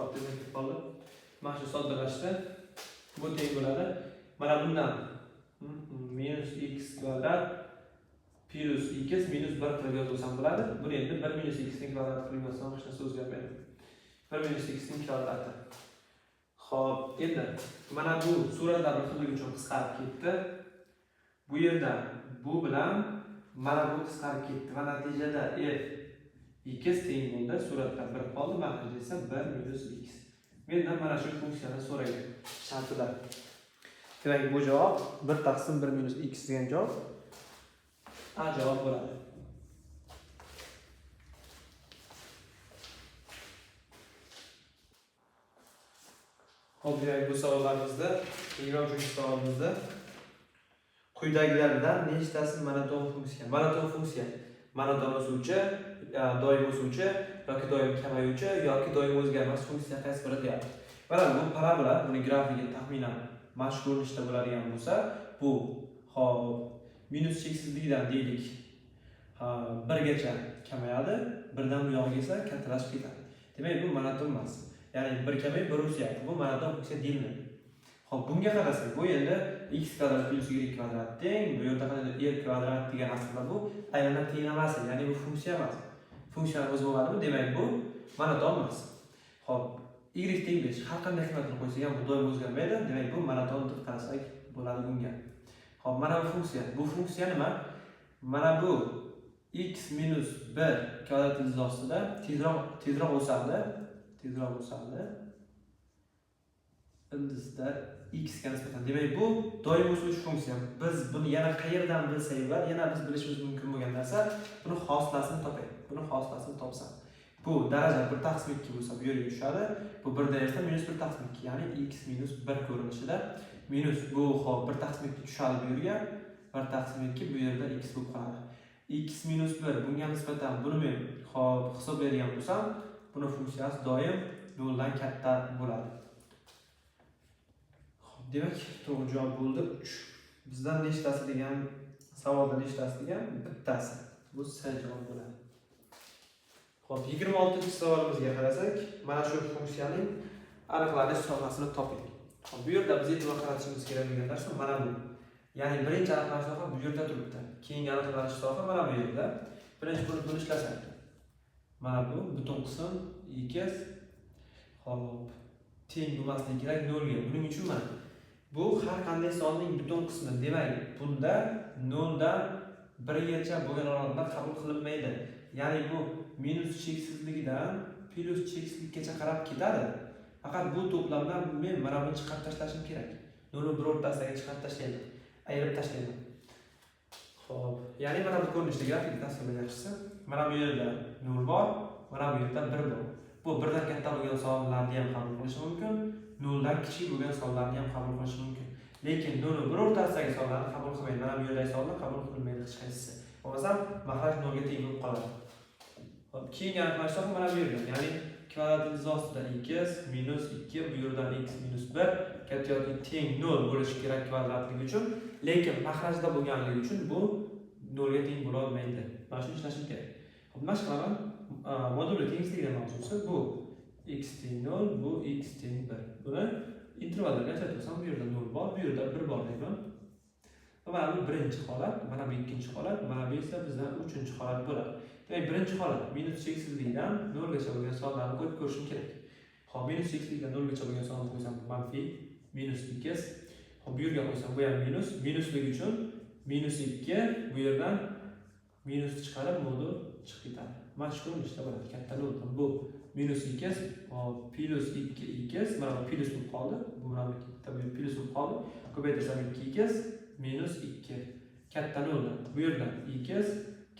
Xo'p, demak qoldi. Mana shu soddalashdi. Bu teng bo'ladi. Mana bundan minus x kvadrat plus x minus 1 qilib yozsam bo'ladi. Buni endi 1 minus x ning kvadrati qilib yozsam hech narsa o'zgarmaydi. 1 minus x ning kvadrati. Xo'p, endi mana bu suratlar bir xilligi uchun qisqarib ketdi. Bu yerda bu bilan mana bu qisqarib ketdi va natijada f x teng bo'ldi. Suratda 1 qoldi, markazda esa 1 minus x. Mendan mana shu funksiyani so'raydi. Shartida. Demak, bu javob 1 taqsim 1 minus x degan javob A javob bo'ladi. Xo'p, demak bu savollarimizda 23-savolimizda quyidagilardan nechtasi monoton funksiya? Monoton funksiya monoton o'suvchi, doim o'suvchi yoki doim kamayuvchi yoki doim o'zgarmas funksiya qaysi biri deyapti. Mana bu parabola, buni grafigi taxminan mana shu ko'rinishda bo'ladigan bo'lsa, bu hop minus cheksizligidan deylik 1 gacha kamayadi, 1 dan bu yog'iga esa kattalashib ketadi. Demak, bu monoton emas. Ya'ni 1 kamayib 1 o'syapti. Bu monoton funksiya deyilmaydi. Xo'p, bunga qarasak, bu endi x kvadrat plus y kvadrat teng, bu yerda qanday y kvadrat degan aslida bu aylanib tenglamasi, ya'ni bu funksiya emas. Funksiyani o'zi bo'ladimi? Demak, bu monoton emas. Xo'p, y teng 5 har qanday qiymatni qo'ysak ham bu doim o'zgarmaydi. Demak, bu monoton deb qarasak bo'ladi bunga. Xo'p, mana bu funksiya. Bu funksiya nima? Mana bu x minus 1 kvadrat ostida tezroq o'sadi. Ildizda x ga nisbatan. Demak, bu doim o'suvchi funksiya. Biz buni yana qayerdan bilsak bo'ladi? Yana biz bilishimiz mumkin bo'lgan narsa, buni xoslasini topaylik. Buni xoslasini topsam. Bu daraja 1 taqsim 2 bo'lsa, bu yerga tushadi. Bu 1 dan esa minus 1 taqsim 2, ya'ni x minus 1 ko'rinishida. Minus bu hop 1 taqsim 2 tushadi bu yerga. 1 taqsim 2 bu yerda x bo'lib qoladi. X minus 1 bunga nisbatan buni men hop hisoblaydigan bo'lsam, buni funksiyasi doim 0 dan katta bo'ladi. Xo'p, demak, to'g'ri javob bo'ldi 3. Bizdan nechtasi degan savolda nechtasi degan bittasi. Bu S javob bo'ladi. Xo'p, 26-savolimizga qarasak, mana shu funksiyaning aniqlanish sohasini toping. Xo'p, bu yerda biz e'tibor qaratishimiz kerak bo'lgan narsa mana bu. Ya'ni birinchi aniqlanish soha bu yerda turibdi. Keyingi aniqlanish soha mana bu yerda. Birinchi buni ishlasak. Mana bu butun qism x hop teng bo'lmasligi kerak 0 ga. Buning uchun mana bu har qanday sonning butun qismi. Demak, bunda 0 dan 1 gacha bo'lgan o'rinlar qabul qilinmaydi. Ya'ni bu minus cheksizligidan plus cheksizlikkacha qarab ketadi. Faqat bu to'plamdan men mana buni chiqarib tashlashim kerak. 0 bir o'rtasiga chiqarib tashlayman. Ayirib tashlayman. Xo'p, ya'ni mana bu ko'rinishda grafik tasvirlanishsa, mana bu yerda 0 bor, mana bu yerda 1 bor. Bu 1 dan katta bo'lgan sonlarni ham qabul qilish mumkin, 0 dan kichik bo'lgan sonlarni ham qabul qilish mumkin. Lekin 0 bir o'rtasidagi sonlarni qabul qilmaydi. Mana bu yerdagi sonlar qabul qilinmaydi hech qaysisi. Bo'lmasa mahraj 0 ga teng bo'lib qoladi. Xo'p, keyingi aniqlash soha mana bu yerda. Ya'ni kvadrat ostida x minus 2 bu yerdan x minus 1 katta yoki teng 0 bo'lishi kerak kvadratligi uchun, lekin mahrajda bo'lganligi uchun bu 0 ga teng bo'la olmaydi. Mana shuni ishlashim kerak. Xo'p, mana shu qilaman. Modulli tengsizlik mavzusi bu x teng 0, bu x teng 1. Buni intervallarga ajratmasam, bu yerda 0 bor, bu yerda 1 bor deyman. Mana bu birinchi holat, mana bu ikkinchi holat, mana bu esa bizdan uchinchi holat bo'ladi. Demak, birinchi holat minus cheksizlikdan 0 gacha bo'lgan sonlarni qo'yib ko'rishim kerak. Xo'p, minus cheksizlikdan 0 gacha bo'lgan sonni qo'ysam, manfiy minus 2. Xo'p, bu yerga qo'ysam, bu ham minus, minusligi uchun minus 2 bu yerdan minus chiqarib modul chiqib ketadi. Mana shu ko'rinishda bo'ladi. Katta 0 bu minus 2 hop plus 2 mana bu plus bo'lib qoldi. Bu bilan katta bu plus bo'lib qoldi. Ko'paytirsam 2 minus 2 katta 0. Bu yerdan 2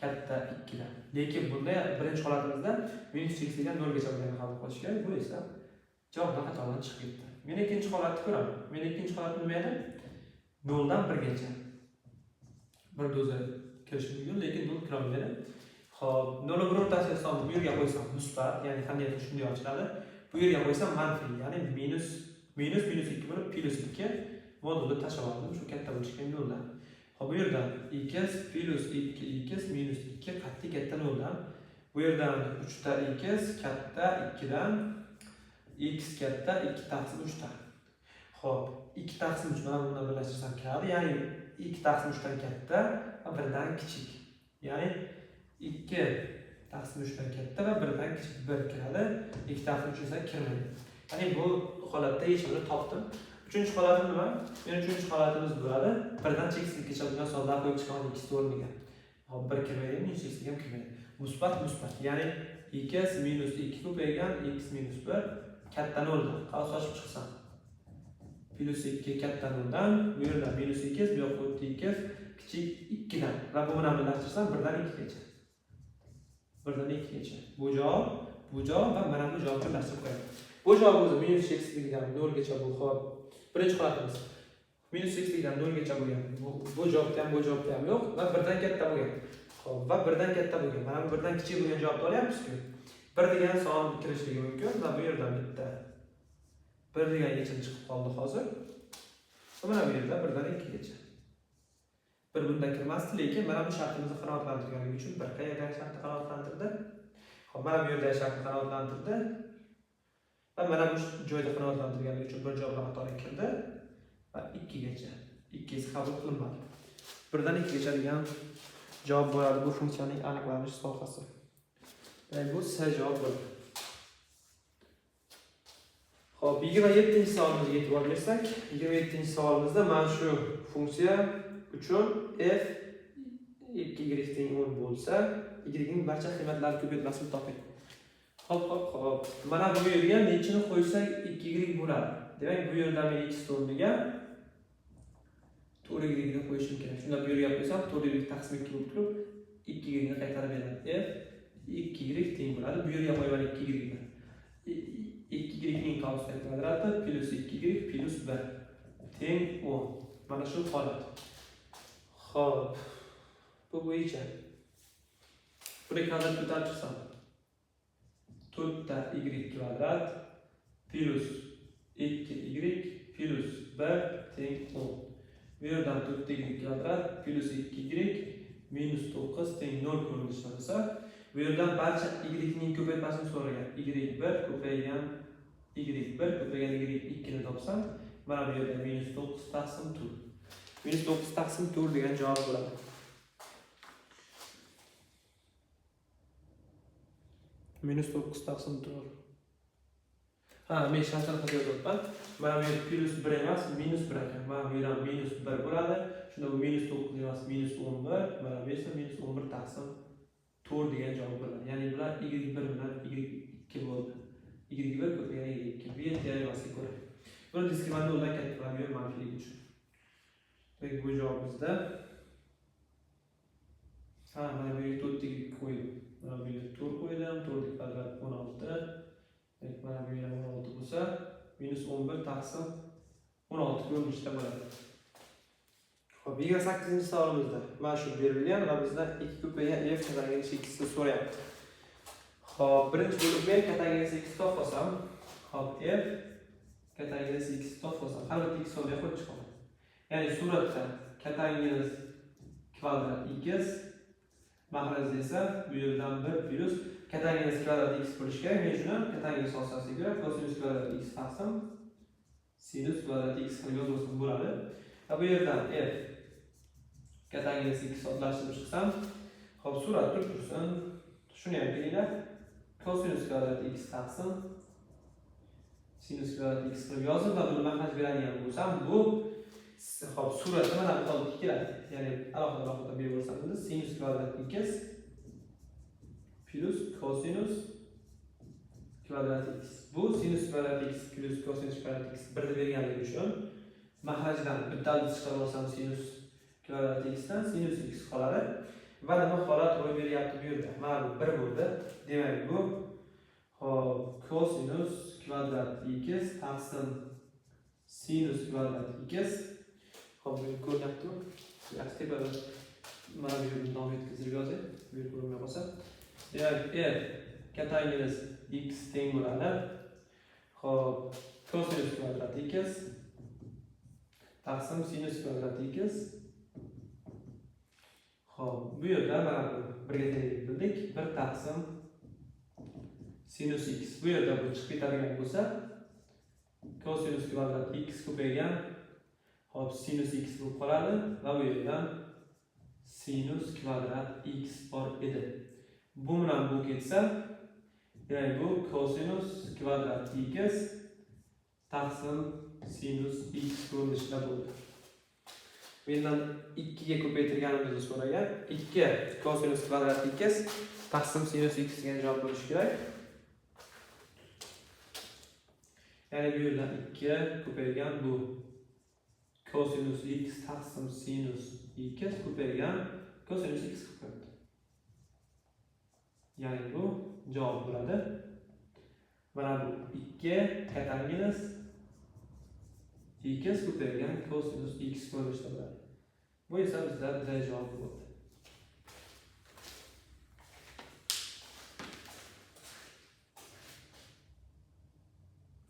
katta 2 dan. Lekin bunda birinchi holatimizda minus cheksizlikdan 0 gacha bo'lganini qabul qilish kerak. Bu esa javobdan xatodan chiqib ketdi. Men ikkinchi holatni ko'raman. Men ikkinchi holatni nima edi? 0 dan 1 gacha. 1 doza kirish mumkin, lekin 0 kira olmaydi. Xo'p, 0 bir o'rtasiga sonni bu yerga qo'ysam musbat, ya'ni qanday qilib shunday ochiladi. Bu yerga qo'ysam manfiy, ya'ni minus 2 bo'lib plus 2 modulni tashlab oldim. Shu katta bo'lishga 0 dan. Xo'p, bu yerdan x plus 2 minus 2 qat'iy katta 0 dan. Bu yerdan 3 ta x katta 2 dan x katta 2 taqsim 3 ta. Xo'p, 2 taqsim 3 mana bundan birlashtirsam keladi. Ya'ni 2 taqsim 3 dan katta va 1 dan kichik. Ya'ni 2 taqsim 3 dan katta va 1 dan kichik 1 keladi. 2 taqsim 3 esa kirmaydi. Ya'ni bu holatda yechimini topdim. Uchinchi holatim nima? Meni uchinchi holatimiz bo'ladi. 1 dan cheksizlikgacha bundan sonlar qo'yib chiqaman x o'rniga. Hop 1 kirmaydi, cheksizlik ham kirmaydi. Musbat. Ya'ni x minus 2 ko'paygan x minus 1 katta 0 dan qavs ochib chiqsam. Plus 2 katta 0 dan, bu yerda minus 2, bu yoqda 2 kichik 2 dan va bu bilan birlashtirsam 1 dan 2 gacha. 1 dan 2 gacha. Bu javob va mana bu javobni birlashtirib qo'yaman. Bu javob o'zi minus cheksizlikdan 0 gacha bu xo'p. Birinchi holatimiz. Minus cheksizlikdan 0 gacha bo'lgan. Bu javobda ham yo'q va 1 dan katta bo'lgan. Xo'p, va 1 dan katta bo'lgan. Mana bu 1 dan kichik bo'lgan javobni olyapmiz-ku. 1 degan son kirishligi mumkin va bu yerdan bitta 1 degan yechim chiqib qoldi hozir. Mana bu yerda 1 dan 2 gacha. 1 bunda kirmasdi, lekin mana bu shartimizni qanoatlantirganligi uchun 1 qayerdan shartni qanoatlantirdi? Xo'p, mana bu yerda shartni qanoatlantirdi. Va mana bu joyda qanoatlantirganligi uchun bir javob xatolik kirdi va 2 gacha. 2 esi qabul qilinmadi. 1 dan 2 gacha degan javob bo'ladi bu funksiyaning aniqlanish sohasi. Bu C javob bo'ladi. Xo'p, 27-savolimizga e'tibor bersak, 27-savolimizda mana shu funksiya uchun f 2y teng 10 bo'lsa, y ning barcha qiymatlarini ko'paytmasini toping. Xo'p. Mana bu yerga nechini qo'ysak 2y bo'ladi. Demak, bu yerda men x o'rniga 4y ni qo'yishim kerak. Shunda bu yerga qo'ysam 4y taqsim 2 bo'lib turib, 2y ni qaytarib beradi. F 2y teng bo'ladi. Bu yerga qo'ygan 2y ni 2y ning qavsi kvadrati plus 2y plus 1 teng 10. Mana shu holat. Xo'p. Bu bo'yicha buni kvadrat ko'tarib chiqsam 4 ta y kvadrat plus 2y plus 1 teng 10. Bu yerdan 4 ta y kvadrat plus 2y minus 9 teng 0 ko'rinishida bo'lsa, bu yerdan barcha y ning ko'paytmasini so'ragan. y1 ko'paygan y2 ni topsam, mana bu yerda minus 9 taqsim 4. Minus 9 taqsim 4 degan javob bo'ladi. Minus 9 taqsim 4. Men shartlar qilib mana bu yer plus 1 emas, minus 1 ekan. Mana bu yerdan minus 1 bo'ladi. Shunda bu minus 9 emas, minus 11. Mana bu esa minus 11 taqsim 4 degan javob bo'ladi. Ya'ni bular y1 bilan y2 bo'ldi. y1 ko'paygan y2. Bu yer teoremasga ko'ra. Buni diskriminantni o'rnidan katta qilib manfilik uchun. Demak, bu javobimizda mana bu yerga 4 y qo'ydim. Mana bu yerga 4 qo'ydim. 4 kvadrat 16. Demak, mana bu yerga 16 bo'lsa, minus 11 taqsim 16 ko'rinishda bo'ladi. Xo'p, 28-savolimizda mana shu berilgan va bizdan 2 ko'paygan f kattaligini x ni so'rayapti. Xo'p, birinchi bo'lib men kattaligini x topsam, xo'p, f kattaligini x topsam, har bir x o'rniga qo'yib chiqaman. Ya'ni suratda kattaligini kvadrat x mahrajda esa bu yerdan 1 plus kattaligini kvadrat x bo'lishi kerak. Men shuni kattaligini solsasiga ko'ra kosinus kvadrat x taqsim sinus kvadrat x qilib yozsam bo'ladi. Va bu yerdan f kattaligini x soddalashtirib chiqsam, xo'p, surat tursin. Shuni ham kelinglar. Kosinus kvadrat x taqsim sinus kvadrat x qilib yozib va buni mahraj beradigan bo'lsam, bu xo'p, suratda mana bu holatga keladi. Ya'ni alohida berib o'rsangiz, sinus kvadrat x plus kosinus kvadrat x. Bu sinus kvadrat x plus kosinus kvadrat x birni berganligi uchun mahrajdan bittani chiqarib olsam sinus kvadrat x dan sinus x qoladi. Va nima holat ro'y beryapti bu yerda? Mana bu 1 bo'ldi. Demak, bu hop kosinus kvadrat x taqsim sinus kvadrat x. Hop, bu ko'ryaptimi? Yaxshi tepada mana bu yerni nom yetkazib yozing. Bu yer ko'rinmay qolsa. Demak, f kattaligimiz x teng bo'ladi. Hop, kosinus kvadrat x taqsim sinus kvadrat x. Hop, bu yerda mana bu birga teng bildik. 1 taqsim sinus x. Bu yerda bu chiqib ketadigan bo'lsa, kosinus kvadrat x ko'paygan. Hop, sinus x bo'lib qoladi va bu yerdan sinus kvadrat x bor edi. Bu bilan bu ketsa, demak bu kosinus kvadrat x taqsim sinus x ko'rinishida bo'ldi. Mendan 2 ga ko'paytirganimizni so'ragan. 2 kosinus kvadrat x taqsim sinus x degan javob bo'lishi kerak. Ya'ni bu yerdan 2 ko'paygan bu kosinus x taqsim sinus x ko'paygan kosinus x ko'paydi. Ya'ni bu javob bo'ladi. Mana bu 2 katanginas x ko'paygan kosinus x ko'rinishida bo'ladi. Bu esa bizda D javob bo'ldi.